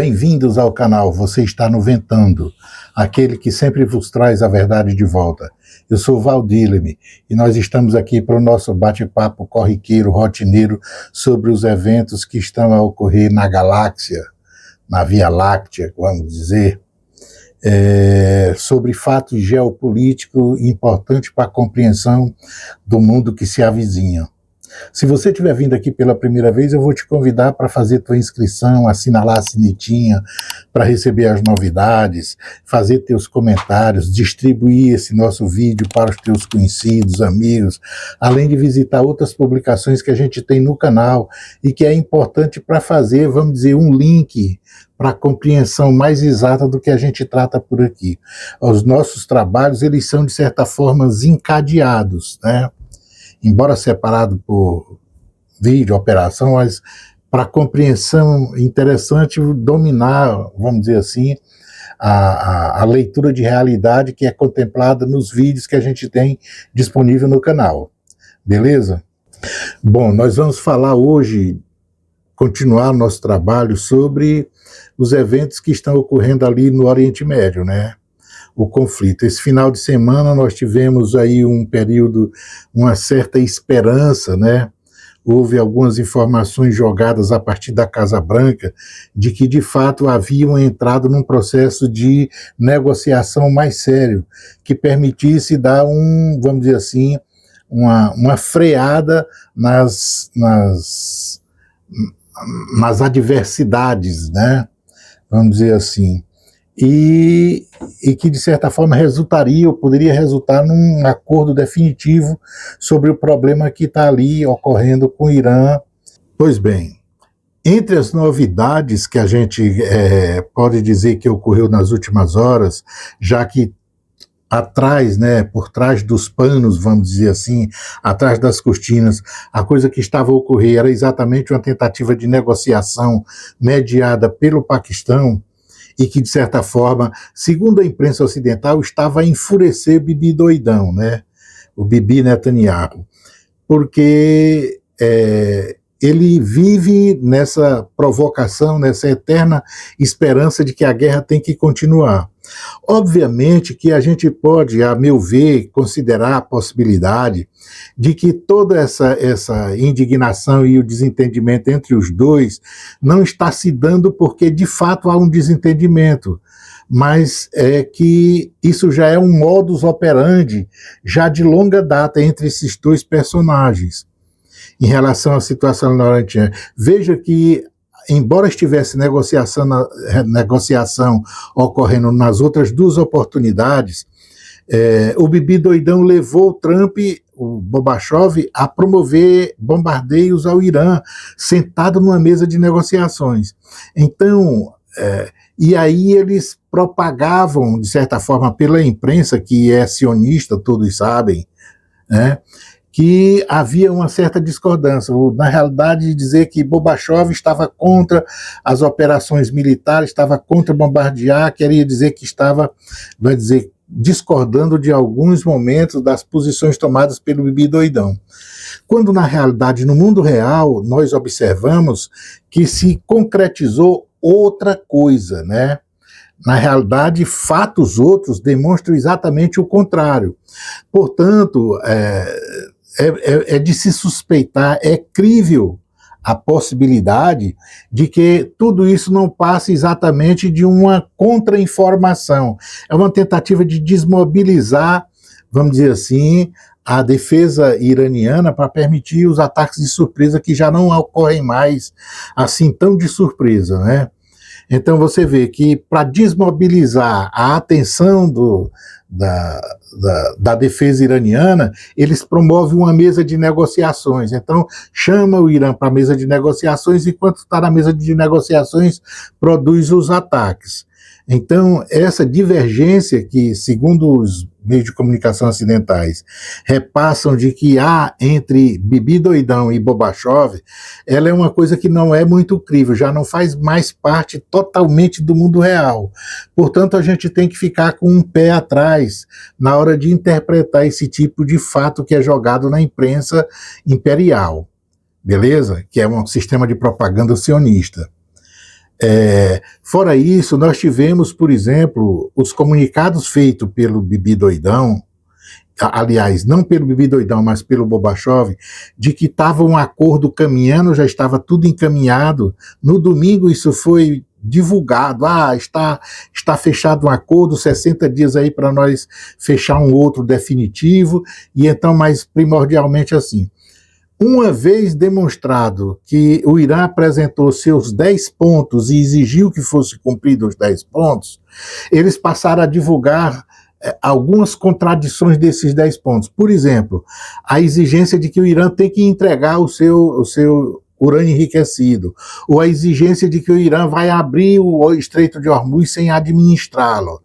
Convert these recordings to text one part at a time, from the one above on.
Bem-vindos ao canal Você Está no Ventando, aquele que sempre vos traz a verdade de volta. Eu sou Valdileme e nós estamos aqui para o nosso bate-papo corriqueiro, rotineiro, sobre os eventos que estão a ocorrer na galáxia, na Via Láctea, vamos dizer, sobre fatos geopolíticos importantes para a compreensão do mundo que se avizinha. Se você estiver vindo aqui pela primeira vez, eu vou te convidar para fazer tua inscrição, assinalar a sinetinha para receber as novidades, fazer teus comentários, distribuir esse nosso vídeo para os teus conhecidos, amigos, além de visitar outras publicações que a gente tem no canal e que é importante para fazer, vamos dizer, um link para a compreensão mais exata do que a gente trata por aqui. Os nossos trabalhos, eles são, de certa forma, encadeados, né? Embora separado por vídeo, operação, mas para compreensão interessante dominar, vamos dizer assim, a leitura de realidade que é contemplada nos vídeos que a gente tem disponível no canal. Beleza? Bom, nós vamos falar hoje, continuar nosso trabalho sobre os eventos que estão ocorrendo ali no Oriente Médio, né? O conflito. Esse final de semana nós tivemos aí um período, uma certa esperança, né? Houve algumas informações jogadas a partir da Casa Branca de que de fato haviam entrado num processo de negociação mais sério, que permitisse dar vamos dizer assim, uma freada nas adversidades, né? Vamos dizer assim. E que, de certa forma, resultaria, ou poderia resultar num acordo definitivo sobre o problema que está ali ocorrendo com o Irã. Pois bem, entre as novidades que a gente pode dizer que ocorreu nas últimas horas, já que atrás, né, por trás dos panos, vamos dizer assim, atrás das cortinas, a coisa que estava a ocorrer era exatamente uma tentativa de negociação mediada pelo Paquistão, e que, de certa forma, segundo a imprensa ocidental, estava a enfurecer Bibi doidão, né? O Bibi Netanyahu, porque ele vive nessa provocação, nessa eterna esperança de que a guerra tem que continuar. Obviamente que a gente pode, a meu ver, considerar a possibilidade de que toda essa indignação e o desentendimento entre os dois não está se dando porque de fato há um desentendimento, mas é que isso já é um modus operandi já de longa data entre esses dois personagens em relação à situação na Oriente Médio. Veja que, embora estivesse negociação ocorrendo nas outras duas oportunidades, o Bibi doidão levou o Trump, o Gorbachev, a promover bombardeios ao Irã, sentado numa mesa de negociações. Então, e aí eles propagavam, de certa forma, pela imprensa, que é sionista, todos sabem, né, que havia uma certa discordância, na realidade dizer que Gorbachev estava contra as operações militares, estava contra bombardear, queria dizer que estava, vai dizer, discordando de alguns momentos das posições tomadas pelo Bibi doidão. Quando na realidade, no mundo real, nós observamos que se concretizou outra coisa, né? Na realidade, fatos outros demonstram exatamente o contrário. Portanto, é de se suspeitar, é crível a possibilidade de que tudo isso não passe exatamente de uma contra-informação. É uma tentativa de desmobilizar, vamos dizer assim, a defesa iraniana para permitir os ataques de surpresa que já não ocorrem mais assim tão de surpresa, né? Então você vê que para desmobilizar a atenção da defesa iraniana, eles promovem uma mesa de negociações. Então chama o Irã para a mesa de negociações, e enquanto está na mesa de negociações, produz os ataques. Então, essa divergência que, segundo os meios de comunicação ocidentais, repassam de que há entre Bibi doidão e Gorbachev, ela é uma coisa que não é muito crível, já não faz mais parte totalmente do mundo real. Portanto, a gente tem que ficar com um pé atrás na hora de interpretar esse tipo de fato que é jogado na imprensa imperial, beleza? Que é um sistema de propaganda sionista. Fora isso, nós tivemos, por exemplo, os comunicados feitos pelo Bibi Doidão, aliás, não pelo Bibi Doidão, mas pelo Bobachov, de que estava um acordo caminhando, já estava tudo encaminhado. No domingo isso foi divulgado, está fechado um acordo, 60 dias aí para nós fechar um outro definitivo, e então, mas primordialmente assim, uma vez demonstrado que o Irã apresentou seus 10 pontos e exigiu que fosse cumprido os 10 pontos, eles passaram a divulgar algumas contradições desses 10 pontos. Por exemplo, a exigência de que o Irã tem que entregar o seu urânio enriquecido, ou a exigência de que o Irã vai abrir o Estreito de Hormuz sem administrá-lo.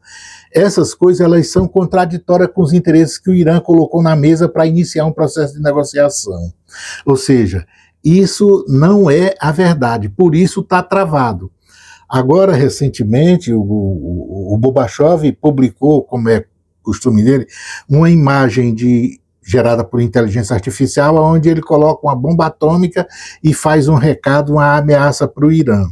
Essas coisas elas são contraditórias com os interesses que o Irã colocou na mesa para iniciar um processo de negociação. Ou seja, isso não é a verdade, por isso está travado. Agora, recentemente, o Bobachov publicou, como é costume dele, uma imagem gerada por inteligência artificial, onde ele coloca uma bomba atômica e faz um recado, uma ameaça para o Irã.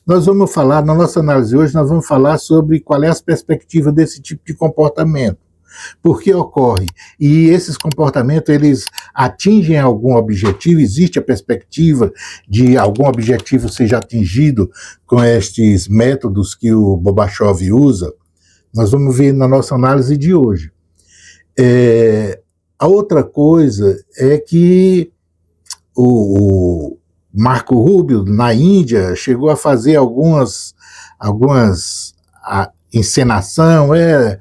Nós vamos falar, na nossa análise hoje, nós vamos falar sobre qual é a perspectiva desse tipo de comportamento. Por que ocorre? E esses comportamentos, eles atingem algum objetivo? Existe a perspectiva de algum objetivo seja atingido com estes métodos que o Bobachov usa? Nós vamos ver na nossa análise de hoje. A outra coisa é que o Marco Rubio, na Índia, chegou a fazer algumas encenação, é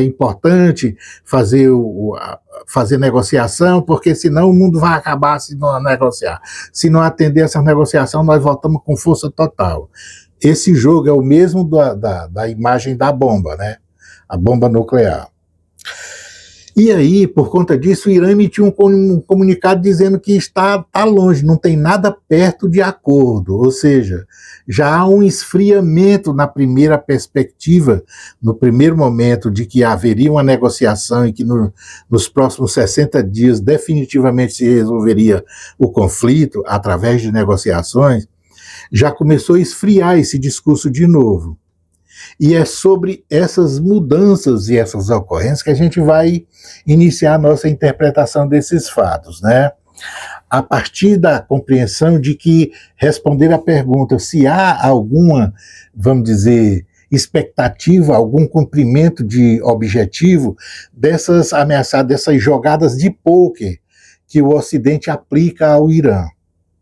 importante fazer negociação, porque senão o mundo vai acabar se não negociar. Se não atender essa negociação, nós voltamos com força total. Esse jogo é o mesmo da imagem da bomba, né? A bomba nuclear. E aí, por conta disso, o Irã emitiu um comunicado dizendo que está longe, não tem nada perto de acordo, ou seja, já há um esfriamento na primeira perspectiva, no primeiro momento de que haveria uma negociação e que nos próximos 60 dias definitivamente se resolveria o conflito através de negociações, já começou a esfriar esse discurso de novo. E é sobre essas mudanças e essas ocorrências que a gente vai iniciar a nossa interpretação desses fatos, né? A partir da compreensão de que responder à pergunta se há alguma, vamos dizer, expectativa, algum cumprimento de objetivo dessas ameaçadas, dessas jogadas de pôquer que o Ocidente aplica ao Irã.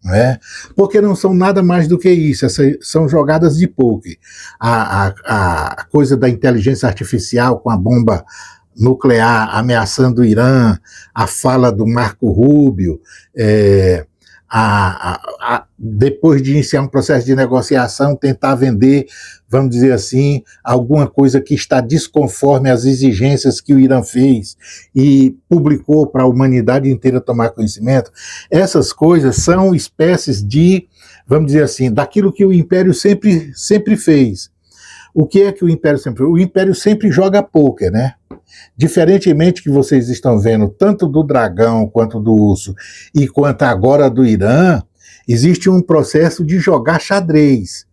Né? Porque não são nada mais do que isso, são jogadas de pôquer. A coisa da inteligência artificial com a bomba nuclear ameaçando o Irã, a fala do Marco Rubio, depois de iniciar um processo de negociação, tentar vender, vamos dizer assim, alguma coisa que está desconforme às exigências que o Irã fez e publicou para a humanidade inteira tomar conhecimento. Essas coisas são espécies de, vamos dizer assim, daquilo que o Império sempre fez. O que é que o Império sempre fez? O Império sempre joga pôquer, né? Diferentemente que vocês estão vendo, tanto do dragão quanto do urso, e quanto agora do Irã, existe um processo de jogar xadrez.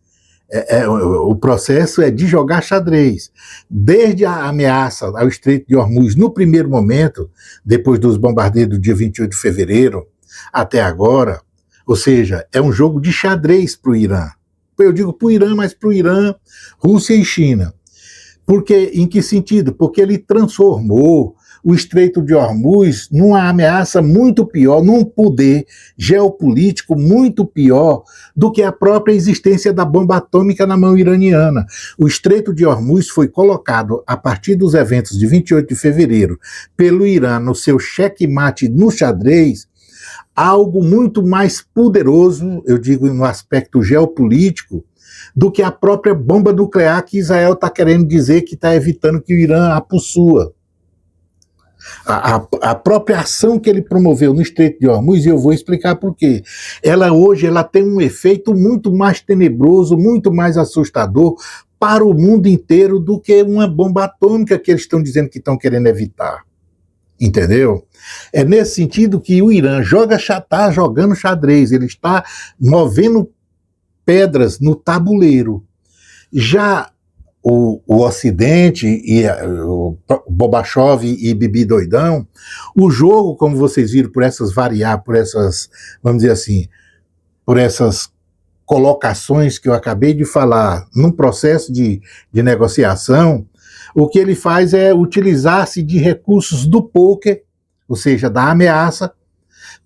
O processo é de jogar xadrez. Desde a ameaça ao Estreito de Hormuz, no primeiro momento, depois dos bombardeios do dia 28 de fevereiro, até agora, ou seja, é um jogo de xadrez para o Irã. Eu digo para o Irã, mas para o Irã, Rússia e China. Porque, em que sentido? Porque ele transformou o Estreito de Hormuz numa ameaça muito pior, num poder geopolítico muito pior do que a própria existência da bomba atômica na mão iraniana. O Estreito de Hormuz foi colocado, a partir dos eventos de 28 de fevereiro, pelo Irã no seu checkmate no xadrez, algo muito mais poderoso, eu digo no aspecto geopolítico, do que a própria bomba nuclear que Israel está querendo dizer que está evitando que o Irã a possua. A própria ação que ele promoveu no Estreito de Hormuz, e eu vou explicar por quê. Hoje ela tem um efeito muito mais tenebroso, muito mais assustador para o mundo inteiro do que uma bomba atômica que eles estão dizendo que estão querendo evitar. Entendeu? É nesse sentido que o Irã está jogando xadrez, ele está movendo pedras no tabuleiro. Já o Ocidente, e o Bobachov e Bibi Doidão, o jogo, como vocês viram, por essas por essas, vamos dizer assim, por essas colocações que eu acabei de falar, num processo de negociação, o que ele faz é utilizar-se de recursos do poker, ou seja, da ameaça,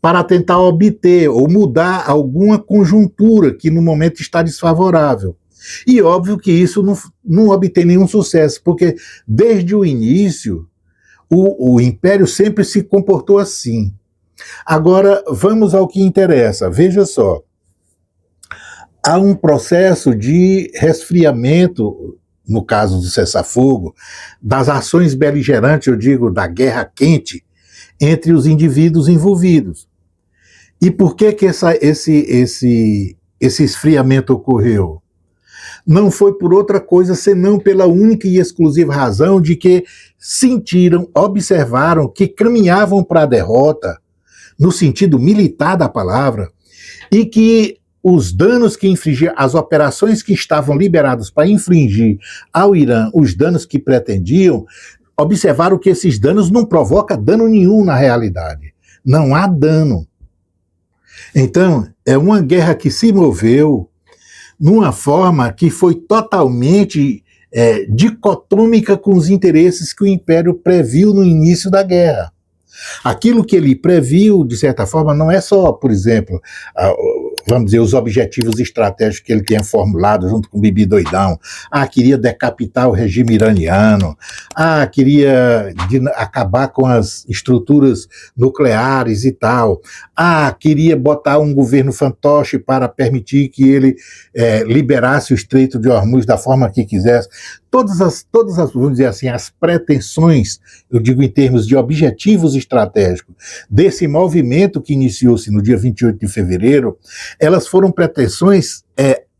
para tentar obter ou mudar alguma conjuntura que no momento está desfavorável. E óbvio que isso não obtém nenhum sucesso, porque desde o início o Império sempre se comportou assim. Agora, vamos ao que interessa. Veja só, há um processo de resfriamento, no caso do cessar-fogo, das ações beligerantes, eu digo, da guerra quente, entre os indivíduos envolvidos. E por que esse esfriamento ocorreu? Não foi por outra coisa senão pela única e exclusiva razão de que sentiram, observaram que caminhavam para a derrota, no sentido militar da palavra, e que os danos que infligiam, as operações que estavam liberadas para infligir ao Irã, os danos que pretendiam, observaram que esses danos não provocam dano nenhum na realidade. Não há dano. Então, é uma guerra que se moveu numa forma que foi totalmente dicotômica com os interesses que o Império previu no início da guerra. Aquilo que ele previu, de certa forma, não é só, por exemplo, vamos dizer, os objetivos estratégicos que ele tinha formulado junto com o Bibi Doidão. Queria decapitar o regime iraniano. Queria acabar com as estruturas nucleares e tal. Queria botar um governo fantoche para permitir que ele liberasse o Estreito de Hormuz da forma que quisesse. Todas as, vamos dizer assim, as pretensões, eu digo em termos de objetivos estratégicos, desse movimento que iniciou-se no dia 28 de fevereiro, elas foram pretensões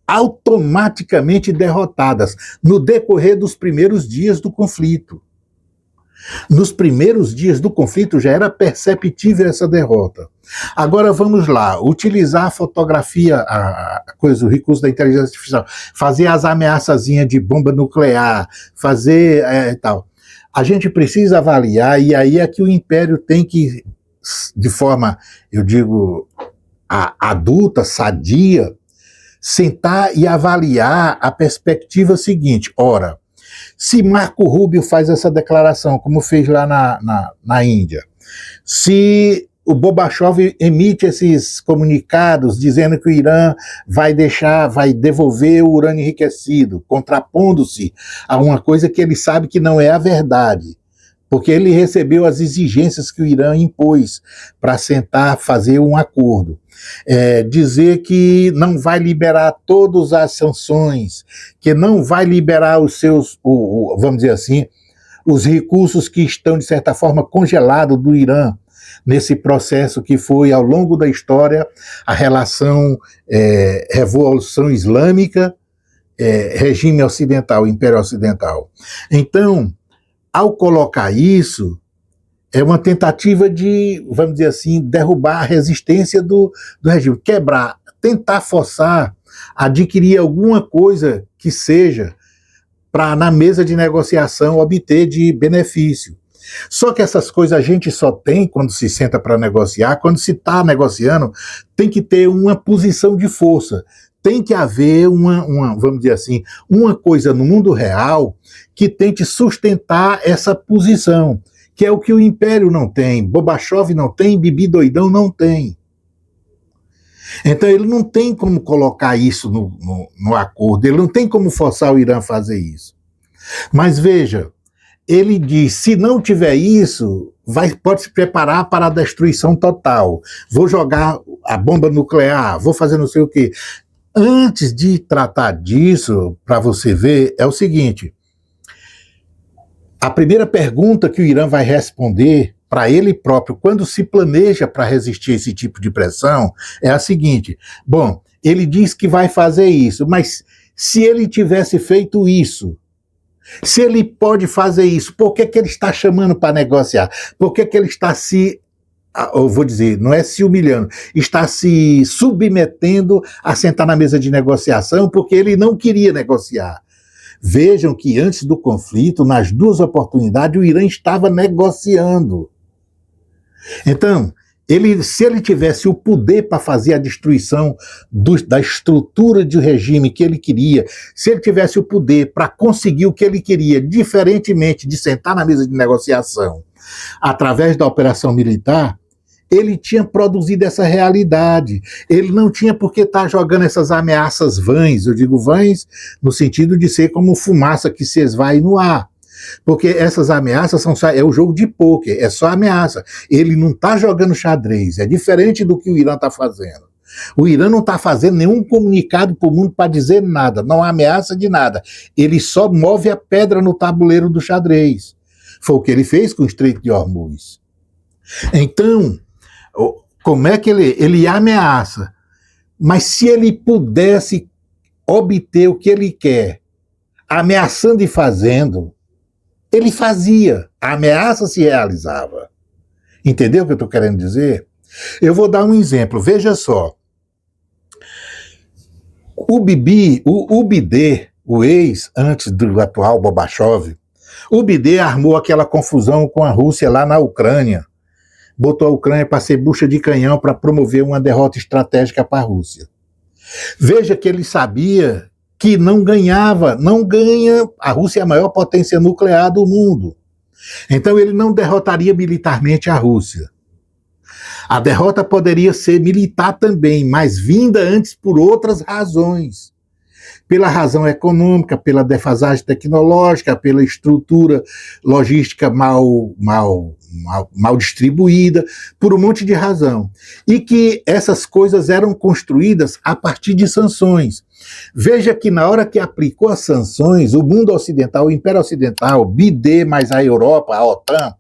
automaticamente derrotadas no decorrer dos primeiros dias do conflito. Nos primeiros dias do conflito já era perceptível essa derrota. Agora vamos lá, utilizar a fotografia, o recurso da inteligência artificial, fazer as ameaçazinhas de bomba nuclear, fazer tal. A gente precisa avaliar, e aí é que o Império tem que, de forma, eu digo, adulta, sadia, sentar e avaliar a perspectiva seguinte. Ora, se Marco Rubio faz essa declaração, como fez lá na Índia, se o Bobachov emite esses comunicados dizendo que o Irã vai devolver o urânio enriquecido, contrapondo-se a uma coisa que ele sabe que não é a verdade, porque ele recebeu as exigências que o Irã impôs para sentar, fazer um acordo. Dizer que não vai liberar todas as sanções, que não vai liberar os seus, vamos dizer assim, os recursos que estão, de certa forma, congelados do Irã, nesse processo que foi, ao longo da história, a relação Revolução Islâmica, regime ocidental, Império Ocidental. Então, ao colocar isso, é uma tentativa de, vamos dizer assim, derrubar a resistência do regime, quebrar, tentar forçar, adquirir alguma coisa que seja para, na mesa de negociação, obter de benefício. Só que essas coisas a gente só tem quando se senta para negociar, quando se está negociando, tem que ter uma posição de força. Tem que haver vamos dizer assim, uma coisa no mundo real que tente sustentar essa posição, que é o que o Império não tem, Bobachov não tem, Bibi Doidão não tem. Então ele não tem como colocar isso no acordo, ele não tem como forçar o Irã a fazer isso. Mas veja, ele diz, se não tiver isso, pode se preparar para a destruição total. Vou jogar a bomba nuclear, vou fazer não sei o quê. Antes de tratar disso, para você ver, é o seguinte, a primeira pergunta que o Irã vai responder para ele próprio, quando se planeja para resistir a esse tipo de pressão, é a seguinte: bom, ele diz que vai fazer isso, mas se ele tivesse feito isso, se ele pode fazer isso, por que ele está chamando para negociar? Por que ele está se eu vou dizer, não é se humilhando, está se submetendo a sentar na mesa de negociação porque ele não queria negociar. Vejam que antes do conflito, nas duas oportunidades, o Irã estava negociando. Então, se ele tivesse o poder para fazer a destruição da estrutura de regime que ele queria, se ele tivesse o poder para conseguir o que ele queria, diferentemente de sentar na mesa de negociação, através da operação militar, ele tinha produzido essa realidade. Ele não tinha por que estar jogando essas ameaças vãs. Eu digo vãs no sentido de ser como fumaça que se esvai no ar. Porque essas ameaças é o jogo de pôquer, é só ameaça. Ele não está jogando xadrez, é diferente do que o Irã está fazendo. O Irã não está fazendo nenhum comunicado para o mundo para dizer nada, não ameaça de nada. Ele só move a pedra no tabuleiro do xadrez. Foi o que ele fez com o Estreito de Hormuz. Então, como é que ele ameaça? Mas se ele pudesse obter o que ele quer, ameaçando e fazendo, ele fazia, a ameaça se realizava. Entendeu o que eu estou querendo dizer? Eu vou dar um exemplo, veja só. O Bidê, o ex, antes do atual Gorbachev, o Bidê armou aquela confusão com a Rússia lá na Ucrânia. Botou a Ucrânia para ser bucha de canhão para promover uma derrota estratégica para a Rússia. Veja que ele sabia que não ganha, a Rússia é a maior potência nuclear do mundo. Então ele não derrotaria militarmente a Rússia. A derrota poderia ser militar também, mas vinda antes por outras razões. Pela razão econômica, pela defasagem tecnológica, pela estrutura logística mal distribuída, por um monte de razão. E que essas coisas eram construídas a partir de sanções. Veja que na hora que aplicou as sanções, o mundo ocidental, o Império Ocidental, Bidê mais a Europa, a OTAN,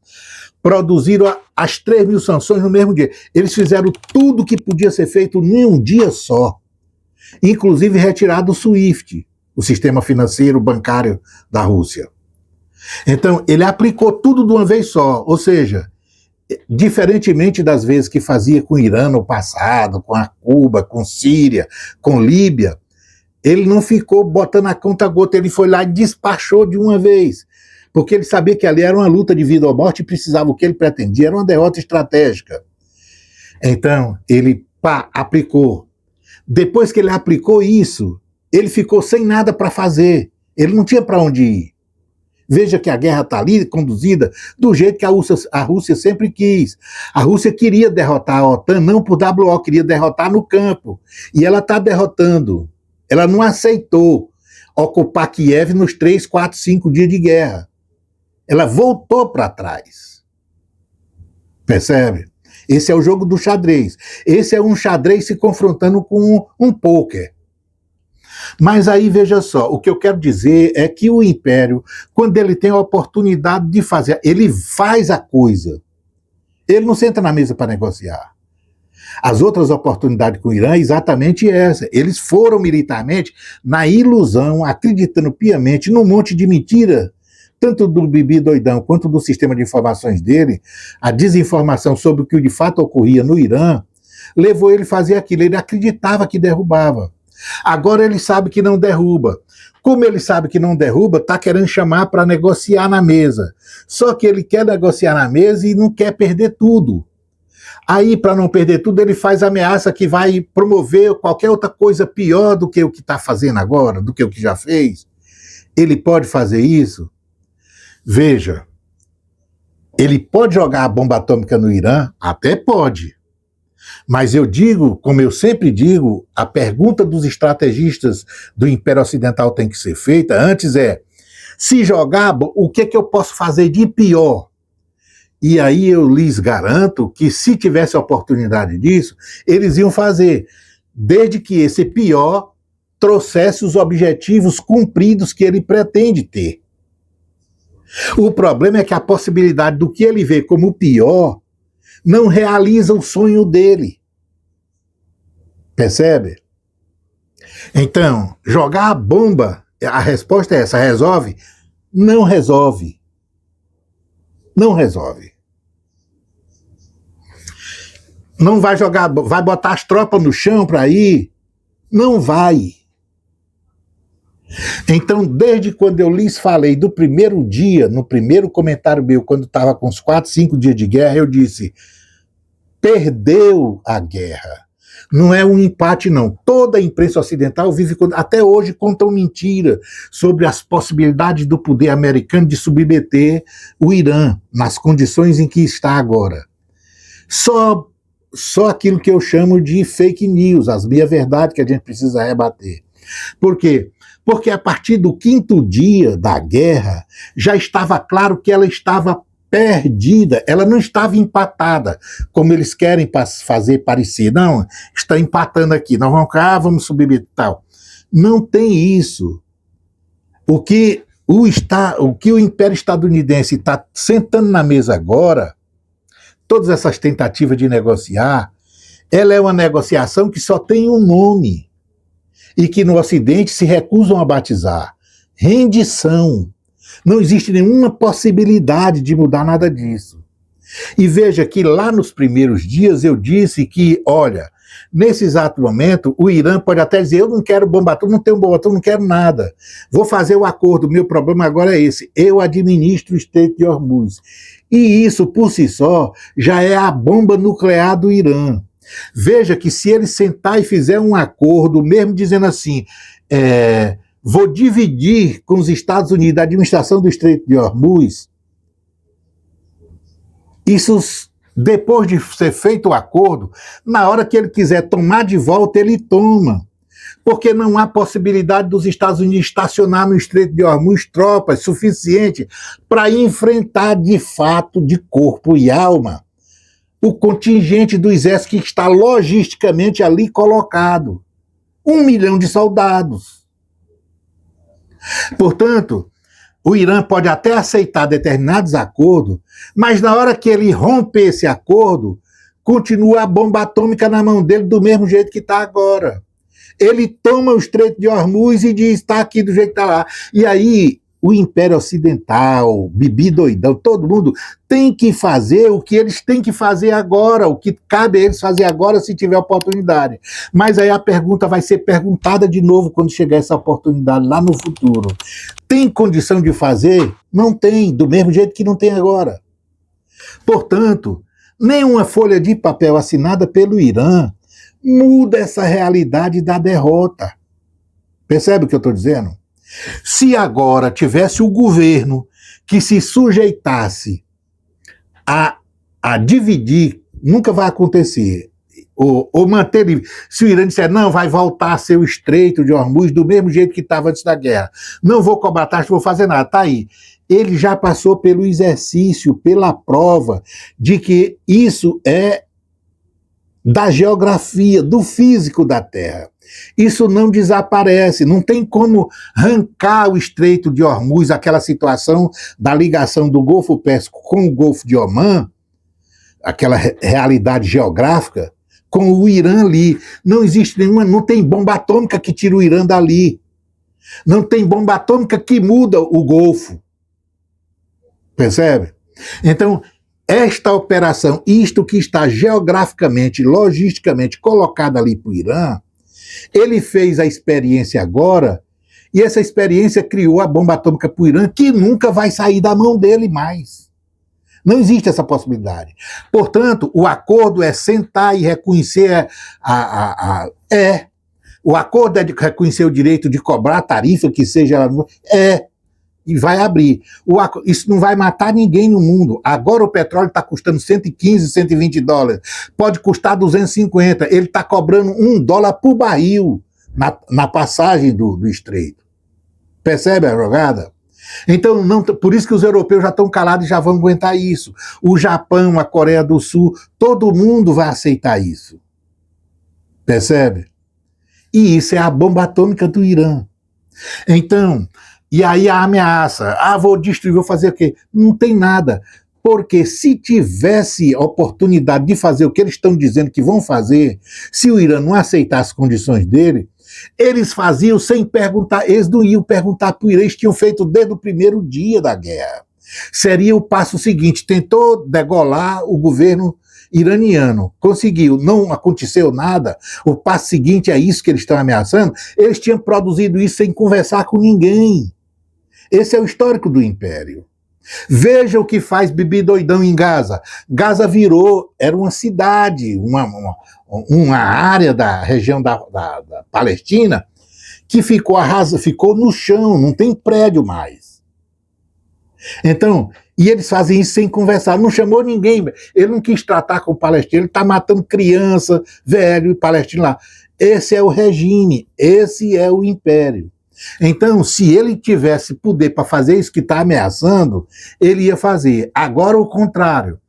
produziram as 3.000 sanções no mesmo dia. Eles fizeram tudo que podia ser feito em um dia só. Inclusive retirar do SWIFT, o sistema financeiro bancário da Rússia. Então, ele aplicou tudo de uma vez só, ou seja, diferentemente das vezes que fazia com o Irã no passado, com a Cuba, com Síria, com Líbia, ele não ficou botando a conta gota, ele foi lá e despachou de uma vez, porque ele sabia que ali era uma luta de vida ou morte e precisava, o que ele pretendia era uma derrota estratégica. Então, ele aplicou. Depois que ele aplicou isso, ele ficou sem nada para fazer. Ele não tinha para onde ir. Veja que a guerra está ali, conduzida do jeito que a Rússia sempre quis. A Rússia queria derrotar a OTAN, não por WO, queria derrotar no campo. E ela está derrotando. Ela não aceitou ocupar Kiev nos 3, 4, 5 dias de guerra. Ela voltou para trás. Percebe? Esse é o jogo do xadrez. Esse é um xadrez se confrontando com um pôquer. Mas aí, veja só, o que eu quero dizer é que o Império, quando ele tem a oportunidade de fazer, ele faz a coisa. Ele não senta na mesa para negociar. As outras oportunidades com o Irã é exatamente essa. Eles foram militarmente na ilusão, acreditando piamente num monte de mentira, tanto do Bibi doidão quanto do sistema de informações dele. A desinformação sobre o que de fato ocorria no Irã levou ele a fazer aquilo. Ele acreditava que derrubava. Agora ele sabe que não derruba. Como ele sabe que não derruba, está querendo chamar para negociar na mesa. Só que ele quer negociar na mesa e não quer perder tudo. Aí, para não perder tudo, ele faz ameaça que vai promover qualquer outra coisa pior do que o que está fazendo agora, do que o que já fez. Ele pode fazer isso? Veja, ele pode jogar a bomba atômica no Irã? Até pode. Mas eu digo, como eu sempre digo, a pergunta dos estrategistas do Império Ocidental tem que ser feita antes se jogar, o que eu posso fazer de pior? E aí eu lhes garanto que se tivesse a oportunidade disso, eles iam fazer, desde que esse pior trouxesse os objetivos cumpridos que ele pretende ter. O problema é que a possibilidade do que ele vê como pior não realiza o sonho dele. Percebe? Então, jogar a bomba, a resposta é essa, resolve? Não resolve. Não resolve. Não vai jogar, vai botar as tropas no chão para ir? Não vai. Então, desde quando eu lhes falei do primeiro dia, no primeiro comentário meu, quando estava com uns 4, 5 dias de guerra, eu disse, perdeu a guerra. Não é um empate, não. Toda a imprensa ocidental vive, até hoje, contam mentira sobre as possibilidades do poder americano de submeter o Irã nas condições em que está agora. Só aquilo que eu chamo de fake news, as meia-verdade que a gente precisa rebater. Por quê? Porque a partir do 5º dia da guerra, já estava claro que ela estava perdida, ela não estava empatada, como eles querem fazer parecer. Não, está empatando aqui, nós vamos subir e tal. Não tem isso. O que o Império Estadunidense está sentando na mesa agora, todas essas tentativas de negociar, ela é uma negociação que só tem um nome e que no Ocidente se recusam a batizar: rendição. Não existe nenhuma possibilidade de mudar nada disso. E veja que lá nos primeiros dias eu disse que, olha, nesse exato momento, o Irã pode até dizer, eu não quero bomba atômica, não tenho bomba atômica, não quero nada. Vou fazer o acordo, meu problema agora é esse, eu administro o Estreito de Hormuz. E isso, por si só, já é a bomba nuclear do Irã. Veja que se ele sentar e fizer um acordo, mesmo dizendo assim, vou dividir com os Estados Unidos a administração do Estreito de Hormuz, isso, depois de ser feito o acordo, na hora que ele quiser tomar de volta, ele toma. Porque não há possibilidade dos Estados Unidos estacionar no Estreito de Hormuz tropas suficientes para enfrentar de fato, de corpo e alma, o contingente do exército que está logisticamente ali colocado. 1 milhão de soldados. Portanto, o Irã pode até aceitar determinados acordos, mas na hora que ele romper esse acordo, continua a bomba atômica na mão dele do mesmo jeito que está agora. Ele toma o Estreito de Hormuz e diz, está aqui do jeito que está lá. E aí, o Império Ocidental, Bibi doidão, todo mundo tem que fazer o que eles têm que fazer agora, o que cabe a eles fazer agora se tiver oportunidade. Mas aí a pergunta vai ser perguntada de novo quando chegar essa oportunidade lá no futuro. Tem condição de fazer? Não tem, do mesmo jeito que não tem agora. Portanto, nenhuma folha de papel assinada pelo Irã muda essa realidade da derrota. Percebe o que eu estou dizendo? Se agora tivesse o governo que se sujeitasse a dividir, nunca vai acontecer, ou manter, se o Irã disser, não, vai voltar a ser o Estreito de Hormuz do mesmo jeito que estava antes da guerra, não vou cobrar taxa, não vou fazer nada, tá aí. Ele já passou pelo exercício, pela prova de que isso é da geografia, do físico da Terra. Isso não desaparece, não tem como arrancar o Estreito de Hormuz, aquela situação da ligação do Golfo Pérsico com o Golfo de Omã, aquela realidade geográfica, com o Irã ali. Não existe nenhuma, não tem bomba atômica que tira o Irã dali. Não tem bomba atômica que muda o Golfo. Percebe? Então, esta operação, isto que está geograficamente, logisticamente colocado ali para o Irã, ele fez a experiência agora, e essa experiência criou a bomba atômica para o Irã, que nunca vai sair da mão dele mais. Não existe essa possibilidade. Portanto, o acordo é sentar e reconhecer o acordo é de reconhecer o direito de cobrar a tarifa, que seja... E vai abrir. Isso não vai matar ninguém no mundo. Agora o petróleo está custando 115, 120 dólares. Pode custar 250. Ele está cobrando $1 por barril na passagem do estreito. Percebe a jogada? Então, por isso que os europeus já estão calados e já vão aguentar isso. O Japão, a Coreia do Sul, todo mundo vai aceitar isso. Percebe? E isso é a bomba atômica do Irã. Então... E aí a ameaça, vou destruir, vou fazer o quê? Não tem nada. Porque se tivesse oportunidade de fazer o que eles estão dizendo que vão fazer, se o Irã não aceitar as condições dele, eles faziam sem perguntar, eles não iam perguntar para o Irã, eles tinham feito desde o primeiro dia da guerra. Seria o passo seguinte, tentou degolar o governo iraniano conseguiu, não aconteceu nada, o passo seguinte é isso que eles estão ameaçando, eles tinham produzido isso sem conversar com ninguém. Esse é o histórico do Império. Veja o que faz Bibi Doidão em Gaza. Gaza virou, era uma cidade, uma área da região da Palestina que ficou arrasa, ficou no chão, não tem prédio mais. Então, e eles fazem isso sem conversar, não chamou ninguém, ele não quis tratar com o palestino, ele está matando criança, velho e palestino lá. Esse é o regime, esse é o império. Então, se ele tivesse poder para fazer isso que está ameaçando, ele ia fazer. Agora, o contrário.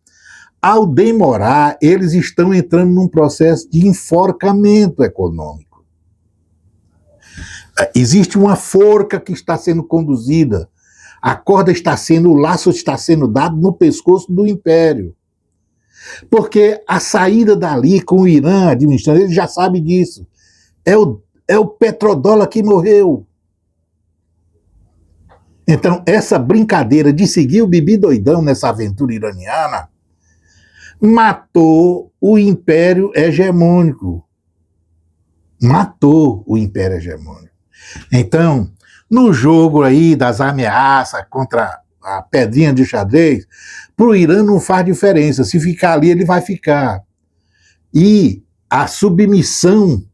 Ao demorar, eles estão entrando num processo de enforcamento econômico. Existe uma forca que está sendo conduzida. A corda está sendo, o laço está sendo dado no pescoço do império. Porque a saída dali com o Irã administrando, ele já sabe disso. É o petrodólar que morreu. Então, essa brincadeira de seguir o Bibi Doidão nessa aventura iraniana matou o império hegemônico. Matou o império hegemônico. Então, no jogo aí das ameaças contra a pedrinha de xadrez, para o Irã não faz diferença. Se ficar ali, ele vai ficar. E a submissão,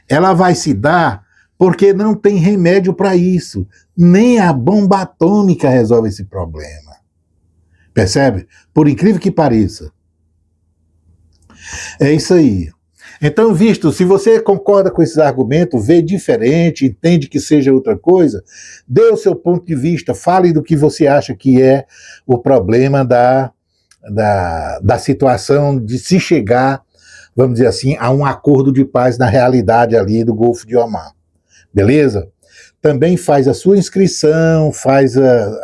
ela vai se dar porque não tem remédio para isso. Nem a bomba atômica resolve esse problema. Percebe? Por incrível que pareça. É isso aí. Então, visto, se você concorda com esses argumentos, vê diferente, entende que seja outra coisa, dê o seu ponto de vista, fale do que você acha que é o problema da situação de se chegar, vamos dizer assim, a um acordo de paz na realidade ali do Golfo de Omar. Beleza? Também faz a sua inscrição,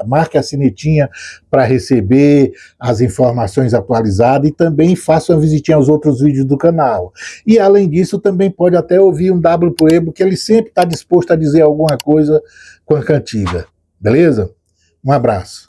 marque a sinetinha para receber as informações atualizadas e também faça uma visitinha aos outros vídeos do canal. E além disso, também pode até ouvir um W Poebo, que ele sempre está disposto a dizer alguma coisa com a cantiga. Beleza? Um abraço.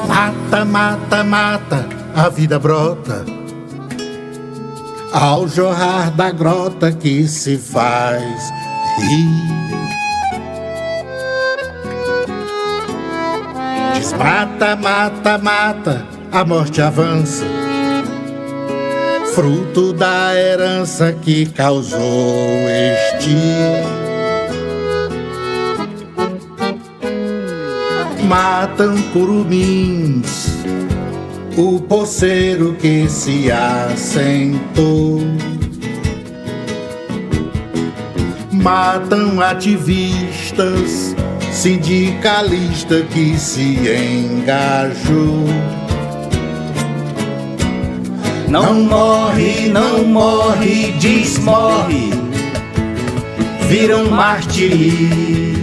Mata, mata, mata, a vida brota ao jorrar da grota que se faz rir. Desmata, mata, mata, a morte avança, fruto da herança que causou este. Matam curumins, o poceiro que se assentou. Matam ativistas, sindicalista que se engajou. Não morre, não morre, desmorre, viram mártires.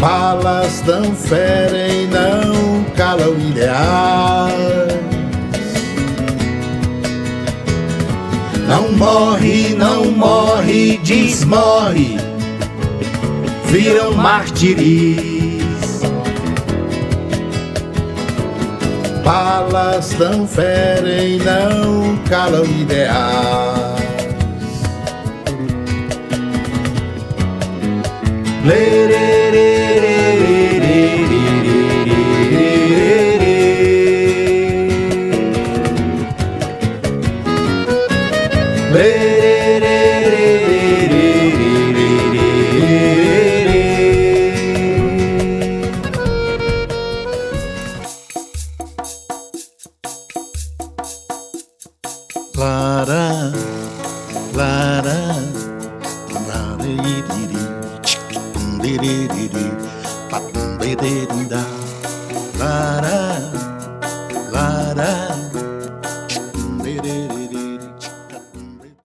Balas não ferem, não calam ideais. Não morre, não morre, desmorre, viram mártires. Balas não ferem, não calam ideais. Lara, lara, lara,